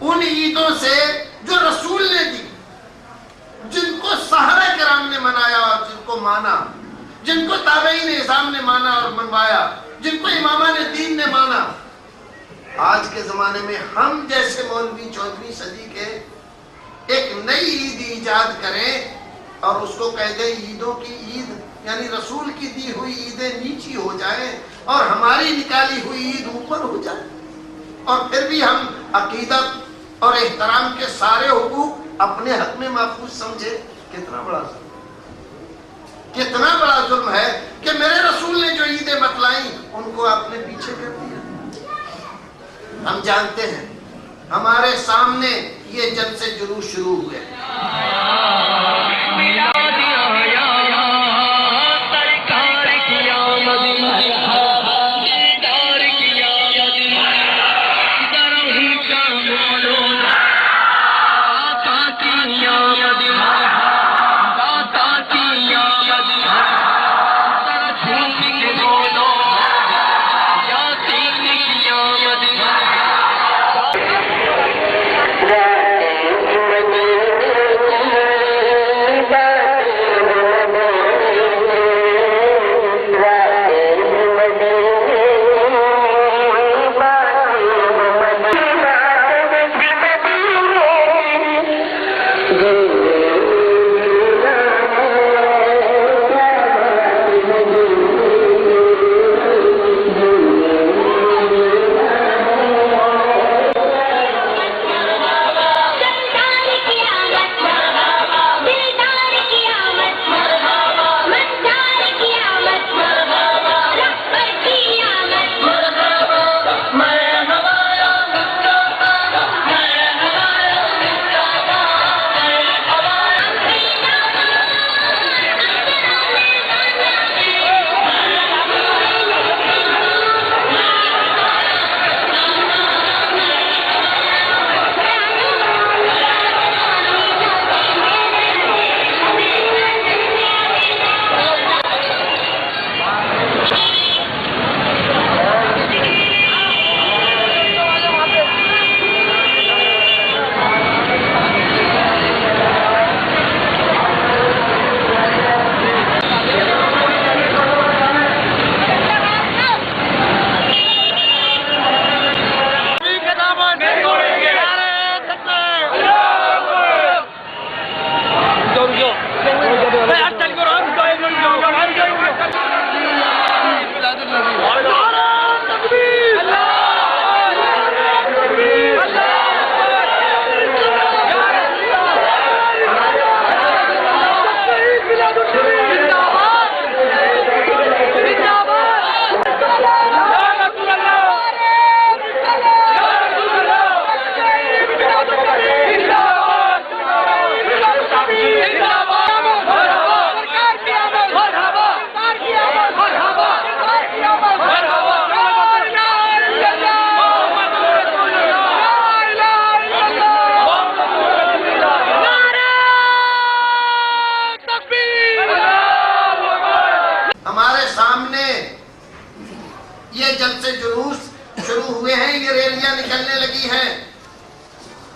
ان عیدوں سے جو رسول نے دی، جن کو صحابہ کرام نے منایا اور جن کو مانا، جن کو تابعین نظام نے مانا اور منوایا، جن کو امامہ نے دین نے مانا۔ آج کے زمانے میں ہم جیسے مولوی 14ویں صدی کے ایک نئی عید ایجاد کریں اور اس کو کہہ دیں عیدوں کی عید، یعنی رسول کی دی ہوئی عیدیں نیچی ہو جائیں اور ہماری نکالی ہوئی عید اوپر ہو جائے، اور پھر بھی ہم عقیدت اور احترام کے سارے حقوق اپنے حق میں محفوظ سمجھے، کتنا بڑا ظلم، کتنا بڑا ظلم ہے کہ میرے رسول نے جو عیدیں بتلائیں ان کو آپ نے پیچھے کر دیا۔ ہم جانتے ہیں ہمارے سامنے یہ جب سے جلوس شروع ہوئے،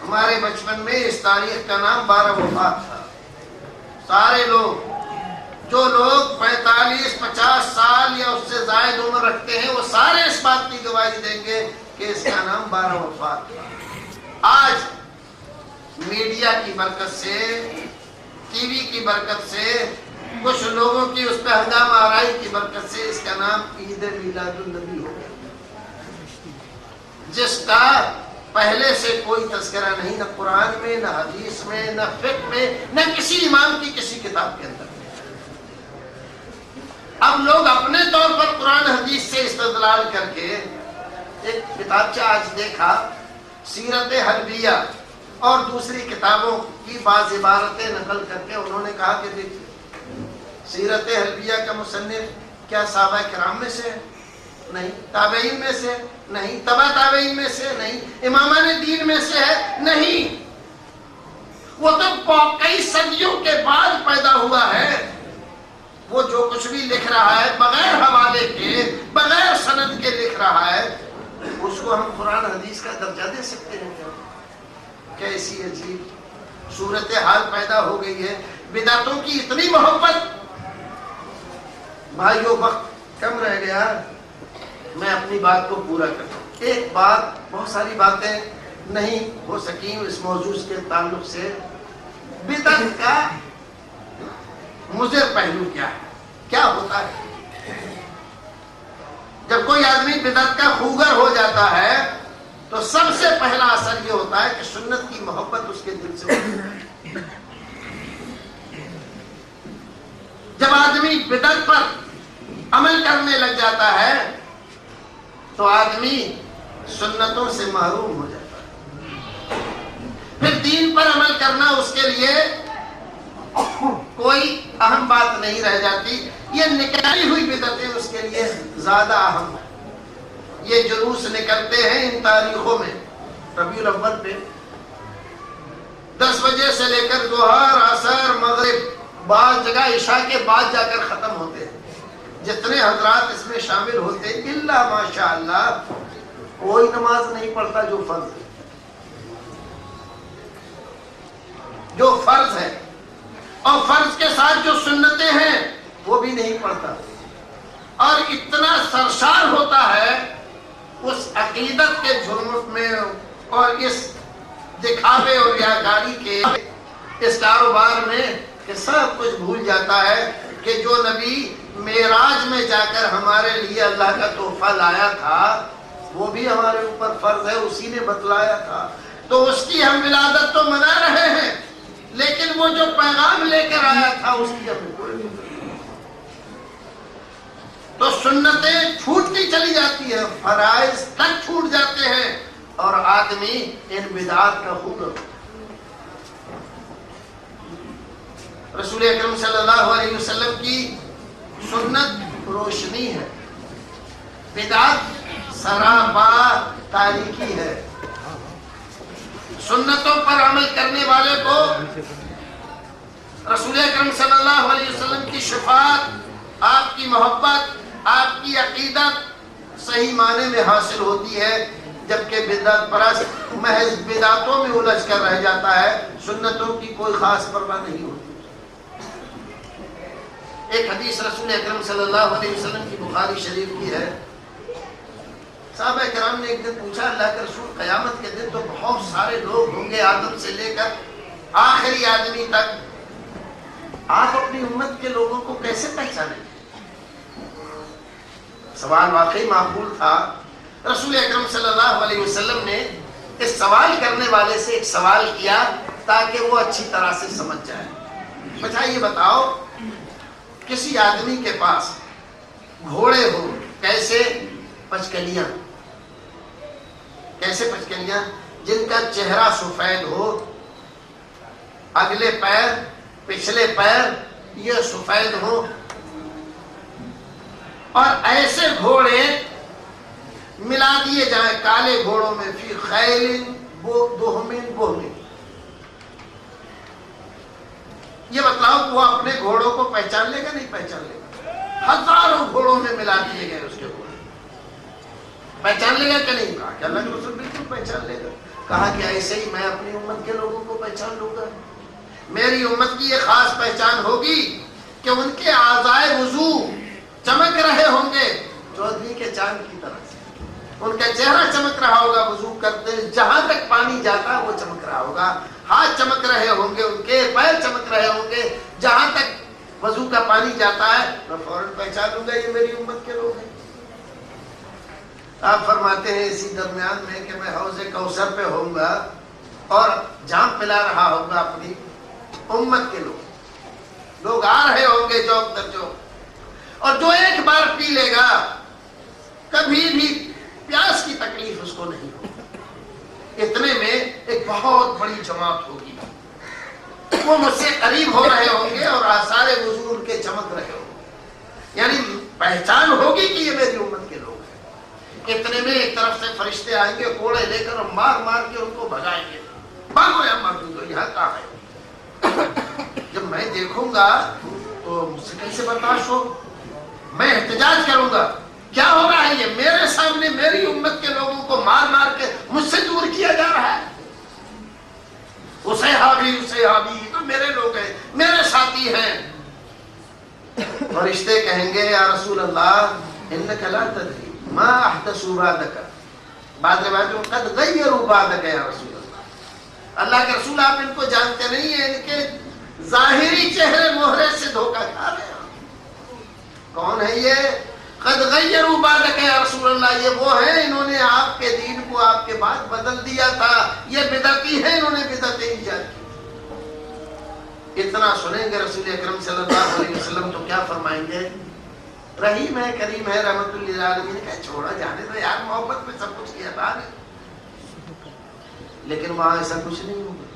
ہمارے بچپن میں اس تاریخ کا نام 12 وفات تھا۔ سارے لوگ، جو لوگ 45-50 سال یا اس سے زائد عمر رکھتے ہیں، وہ سارے اس بات کی گواہی دیں گے کہ اس کا نام 12 وفات تھا۔ آج میڈیا کی برکت سے، ٹی وی کی برکت سے، کچھ لوگوں کی اس پہ ہنگامہ آرائی کی برکت سے اس کا نام عید میلاد النبی ہو گیا، جس کا پہلے سے کوئی تذکرہ نہیں، نہ قرآن میں، نہ حدیث میں، نہ فقہ میں، نہ کسی امام کی کسی کتاب کے اندر۔ اب لوگ اپنے طور پر قرآن حدیث سے استدلال کر کے ایک کتابچہ آج دیکھا، سیرت حلبیہ اور دوسری کتابوں کی بعض عبارتیں نقل کر کے انہوں نے کہا کہ دیکھیے، سیرت حلبیہ کا مصنف کیا صحابہ کرام میں سے ہے؟ نہیں۔ تابعین میں سے؟ نہیں۔ تبع تابعین میں سے؟ نہیں۔ امامان دین میں سے ہے؟ نہیں۔ وہ تو کئی صدیوں کے بعد پیدا ہوا ہے۔ وہ جو کچھ بھی لکھ رہا ہے بغیر حوالے کے، بغیر سند کے لکھ رہا ہے، اس کو ہم قرآن حدیث کا درجہ دے سکتے ہیں کیا؟ کیسی عجیب صورتحال پیدا ہو گئی ہے، بدعتوں کی اتنی محبت۔ بھائیو وقت کم رہ گیا، میں اپنی بات کو پورا کرتا ہوں۔ ایک بات، بہت ساری باتیں نہیں ہو سکیں اس موضوع کے تعلق سے۔ بدعت کا مضر پہلو کیا ہے، کیا ہوتا ہے؟ جب کوئی آدمی بدعت کا خوگر ہو جاتا ہے تو سب سے پہلا اثر یہ ہوتا ہے کہ سنت کی محبت اس کے دل سے ہوتی ہے۔ جب آدمی بدعت پر عمل کرنے لگ جاتا ہے تو آدمی سنتوں سے محروم ہو جاتا ہے، پھر دین پر عمل کرنا اس کے لیے کوئی اہم بات نہیں رہ جاتی۔ یہ نکالی ہوئی بدعتیں اس کے لیے زیادہ اہم ہیں۔ یہ جلوس نکلتے ہیں ان تاریخوں میں، ربیع الاول پہ 10 بجے سے لے کر ظہر، عصر، مغرب، بعض جگہ عشاء کے بعد جا کر ختم ہوتے ہیں۔ جتنے حضرات اس میں شامل ہوتے ہیں الا ماشاء اللہ کوئی نماز نہیں پڑھتا جو فرض ہے، جو فرض ہے، اور فرض کے ساتھ جو سنتیں ہیں وہ بھی نہیں پڑھتا، اور اتنا سرشار ہوتا ہے اس عقیدت کے جھرمٹ میں اور اس دکھاوے اور ریاکاری کے اس کاروبار میں کہ سب کچھ بھول جاتا ہے کہ جو نبی معراج میں جا کر ہمارے لیے اللہ کا تحفہ لایا تھا وہ بھی ہمارے اوپر فرض ہے، اسی نے بتلایا تھا، تو اس کی ہم ولادت تو منا رہے ہیں، لیکن وہ جو پیغام لے کر آیا تھا اس کی ہمیں کوئی نہیں۔ تو سنتیں چھوٹتی چلی جاتی ہیں، فرائض تک چھوٹ جاتے ہیں، اور آدمی ان بدعات کا خوگر۔ رسول اکرم صلی اللہ علیہ وسلم کی سنت روشنی ہے، بدعت سراپا تاریکی ہے۔ سنتوں پر عمل کرنے والے کو رسول اکرم صلی اللہ علیہ وسلم کی شفاعت، آپ کی محبت، آپ کی عقیدت صحیح معنی میں حاصل ہوتی ہے، جبکہ بدعت پرست محض بدعتوں میں الجھ کر رہ جاتا ہے، سنتوں کی کوئی خاص پرواہ نہیں ہوتی۔ ایک حدیث رسول اکرم صلی اللہ علیہ وسلم کی بخاری شریف کی ہے، صحابہ کرام نے ایک دن پوچھا اللہ کے رسول قیامت کے دن تو بہت سارے لوگ ہوں گے آدم سے لے کر آخری آدمی تک، آپ اپنی امت کے لوگوں کو کیسے پہچانیں گے؟ سوال واقعی معقول تھا۔ رسول اکرم صلی اللہ علیہ وسلم نے اس سوال کرنے والے سے ایک سوال کیا تاکہ وہ اچھی طرح سے سمجھ جائے۔ اچھا یہ بتاؤ، کسی آدمی کے پاس گھوڑے ہو، کیسے؟ پچکلیاں، کیسے پچکلیاں؟ جن کا چہرہ سفید ہو، اگلے پیر پچھلے پیر یہ سفید ہو، اور ایسے گھوڑے ملا دیے جائیں کالے گھوڑوں میں، فی خیل بہمن بہمن۔ یہ بتلاؤ وہ اپنے گھوڑوں کو پہچان لے گا نہیں پہچان لے گا؟ ہزاروں گھوڑوں میں ملا دیے گئے اس کے گھوڑے، پہچان لے گا کہ نہیں؟ کہا کہ اللہ کے رسول بالکل پہچان لے گا۔ کہا کہ ایسے ہی میں اپنی امت کے لوگوں کو پہچان لوں گا۔ میری امت کی یہ خاص پہچان ہوگی کہ ان کے اعضائے وضو چمک رہے ہوں گے چودھویں کے چاند کی طرح سے، ان کا چہرہ چمک رہا ہوگا وضو کرتے، جہاں تک پانی جاتا وہ چمک رہا ہوگا، ہاتھ چمک رہے ہوں گے ان کے، پیر چمک رہے ہوں گے، جہاں تک وضو کا پانی جاتا ہے میں فوراً پہچان لوں گا یہ میری امت کے لوگ ہیں۔ آپ فرماتے ہیں اسی درمیان میں کہ میں حوض کوثر پہ ہوں گا اور جام پلا رہا ہوں گا اپنی امت کے لوگ آ رہے ہوں گے چوک در چوک، اور جو ایک بار پی لے گا کبھی بھی پیاس کی تکلیف اس کو نہیں ہوگی۔ اتنے میں ایک بہت بڑی جماعت ہوگی، وہ مجھ سے قریب ہو رہے ہوں گے اور آثار وضو ان کے چمک رہے ہوں گے، یعنی پہچان ہوگی کہ یہ میری امت کے لوگ ہیں۔ اتنے میں ایک طرف سے فرشتے آئیں گے کوڑے لے کر اور مار مار کے ان کو بھگائیں گے، بھاگو یا مردو یہاں کہاں ہے۔ جب میں دیکھوں گا تو مجھ سے کیسے برداشت ہو، میں احتجاج کروں گا، کیا ہو رہا ہے یہ میرے سامنے میری امت کے لوگوں کو مار مار کے مجھ سے دور کیا جا رہا ہے۔ صحابی، تو میرے لوگ ہیں، میرے ساتھی ہیں۔ فرشتے کہیں گے یا رسول اللہ انک لا تدری ما احدثوا بعدک، بعد روایتوں میں قد غیروا بعدک یا رسول اللہ، اللہ کے رسول آپ ان کو جانتے نہیں ہیں، ان کے ظاہری چہرے مہرے سے دھوکہ کھا رہے ہیں۔ کون ہے یہ؟ قد غیروا بعدک یا رسول اللہ، یہ وہ ہیں انہوں نے آپ کے دین کو آپ کے بعد بدل دیا تھا، یہ بدعتی ہیں، انہوں نے بدعتیں ایجاد کی۔ اتنا سنیں گے رسول اکرم صلی اللہ علیہ وسلم تو کیا فرمائیں گے؟ رحیم ہے، کریم ہے، رحمت للعالمین، کہا چھوڑا جانے دو یار، محبت میں سب کچھ کیا تھا۔ لیکن وہاں ایسا کچھ نہیں ہوگا۔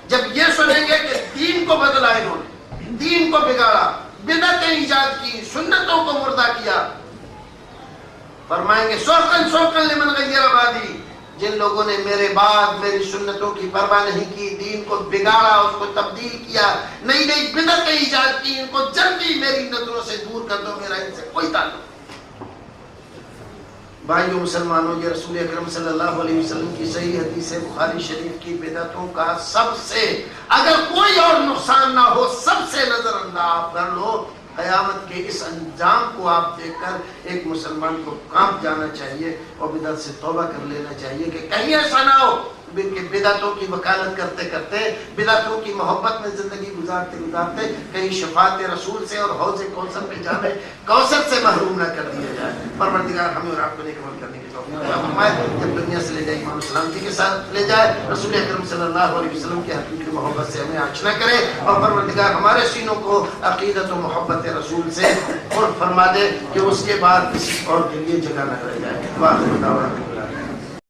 جب یہ سنیں گے کہ دین کو بدلا انہوں نے، دین کو بگاڑا، بدعتیں ایجاد کی، سنتوں کو مردہ کیا، فرمائیں گے سوقن سوقن لمن غیر بعدی، جن لوگوں نے میرے بعد میری سنتوں کی پرواہ نہیں کی، دین کو بگاڑا، اس کو تبدیل کیا، نئی نئی بدعتیں ایجاد کی، ان کو جلدی میری نظروں سے دور کر دو، میرا ان سے کوئی تعلق نہیں۔ بھائیو مسلمانوں، یہ رسول اکرم صلی اللہ علیہ وسلم کی صحیح حدیث بخاری شریف کی بدعتوں کا سب سے، اگر کوئی اور نقصان نہ ہو، سب سے نظر انداز کر لو، قیامت کے اس انجام کو آپ دیکھ کر ایک مسلمان کو کانپ جانا چاہیے اور بدعت سے توبہ کر لینا چاہیے کہ کہیں ایسا نہ ہو کہ بدعتوں کی وکالت کرتے کرتے، بدعتوں کی محبت میں زندگی گزارتے گزارتے کہیں شفاعت رسول سے اور حوض کوثر پہ جانے کوثر سے محروم نہ کر دیا جائے۔ پروردگار ہمیں اور آپ کو نیک عمل کرنے کی توفیق عطا فرمائے، جب دنیا سے لے جائے ایمان و سلامتی کے ساتھ لے جائے، رسول اکرم صلی اللہ علیہ وسلم کی حقیقی محبت سے ہمیں آشنا کرے، اور پروردگار ہمارے سینوں کو عقیدت و محبت رسول سے اور فرما دے کہ اس کے بعد کسی اور کے لیے جگہ نہ رہ جائے۔ واخر دعوانا